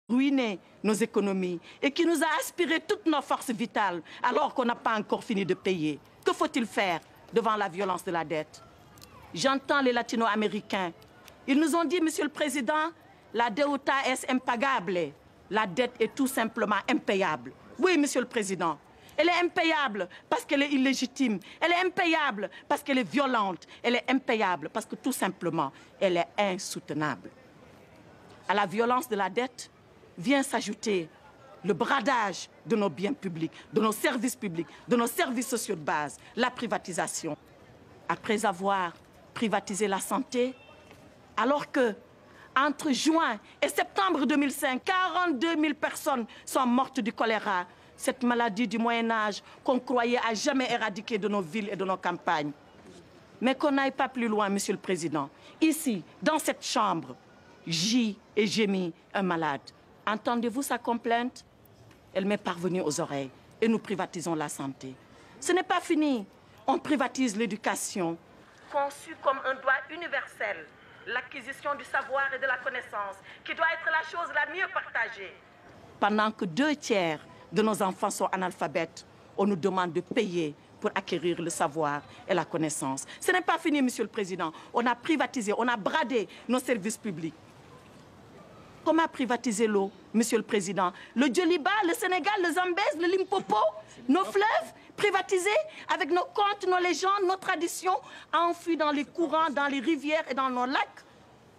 ruiné nos économies et qui nous a aspiré toutes nos forces vitales alors qu'on n'a pas encore fini de payer. Que faut-il faire devant la violence de la dette? J'entends les latino-américains. Ils nous ont dit, Monsieur le Président, la deuda es impagable. La dette est tout simplement impayable. Oui, Monsieur le Président. Elle est impayable parce qu'elle est illégitime. Elle est impayable parce qu'elle est violente. Elle est impayable parce que tout simplement, elle est insoutenable. À la violence de la dette vient s'ajouter le bradage de nos biens publics, de nos services publics, de nos services sociaux de base, la privatisation. Après avoir privatisé la santé, alors que entre juin et septembre 2005, 42 000 personnes sont mortes du choléra, cette maladie du Moyen-Âge qu'on croyait à jamais éradiquer de nos villes et de nos campagnes. Mais qu'on n'aille pas plus loin, Monsieur le Président. Ici, dans cette chambre, gît et gémit un malade. Entendez-vous sa complainte? Elle m'est parvenue aux oreilles et nous privatisons la santé. Ce n'est pas fini. On privatise l'éducation. Conçue comme un droit universel, l'acquisition du savoir et de la connaissance, qui doit être la chose la mieux partagée. Pendant que 2/3 de nos enfants sont analphabètes, on nous demande de payer pour acquérir le savoir et la connaissance. Ce n'est pas fini, Monsieur le Président. On a privatisé, on a bradé nos services publics. Comment privatiser l'eau, Monsieur le Président? Le Djoliba, le Sénégal, le Zambèze, le Limpopo, nos fleuves privatisés avec nos contes, nos légendes, nos traditions enfuis dans les courants, dans les rivières et dans nos lacs.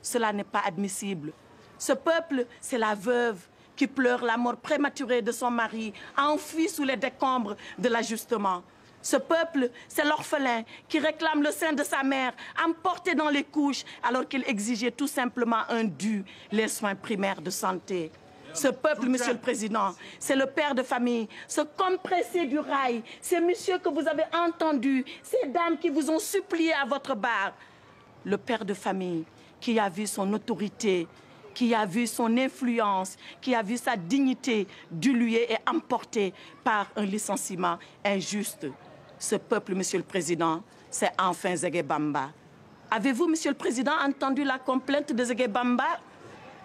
Cela n'est pas admissible. Ce peuple, c'est la veuve qui pleure la mort prématurée de son mari, enfui sous les décombres de l'ajustement. Ce peuple, c'est l'orphelin qui réclame le sein de sa mère, emporté dans les couches, alors qu'il exigeait tout simplement un dû, les soins primaires de santé. Ce peuple, Monsieur le Président, c'est le père de famille, ce compressé du rail, ces messieurs que vous avez entendus, ces dames qui vous ont supplié à votre barre. Le père de famille qui a vu son autorité, qui a vu son influence, qui a vu sa dignité diluée et emportée par un licenciement injuste. Ce peuple, Monsieur le Président, c'est enfin Zégué Bamba. Avez-vous, Monsieur le Président, entendu la complainte de Zégué Bamba?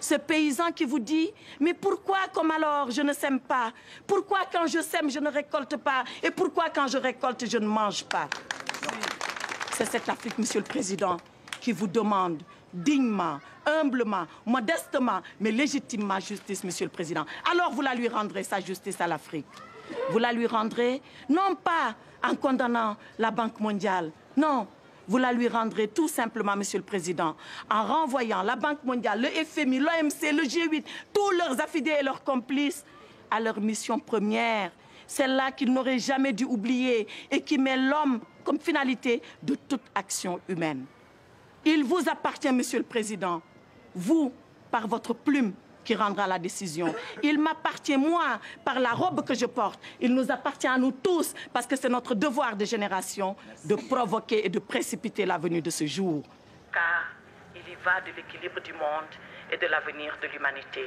Ce paysan qui vous dit, mais pourquoi comme alors je ne sème pas? Pourquoi quand je sème je ne récolte pas? Et pourquoi quand je récolte je ne mange pas? C'est cette Afrique, Monsieur le Président, qui vous demande dignement, humblement, modestement, mais légitimement justice, Monsieur le Président. Alors vous la lui rendrez, sa justice à l'Afrique. Vous la lui rendrez, non pas en condamnant la Banque mondiale, non. Vous la lui rendrez tout simplement, Monsieur le Président, en renvoyant la Banque mondiale, le FMI, l'OMC, le G8, tous leurs affidés et leurs complices à leur mission première, celle-là qu'ils n'auraient jamais dû oublier et qui met l'homme comme finalité de toute action humaine. Il vous appartient, Monsieur le Président, vous, par votre plume, qui rendra la décision. Il m'appartient, moi, par la robe que je porte. Il nous appartient à nous tous, parce que c'est notre devoir de génération de provoquer et de précipiter la venue de ce jour. Car il y va de l'équilibre du monde et de l'avenir de l'humanité.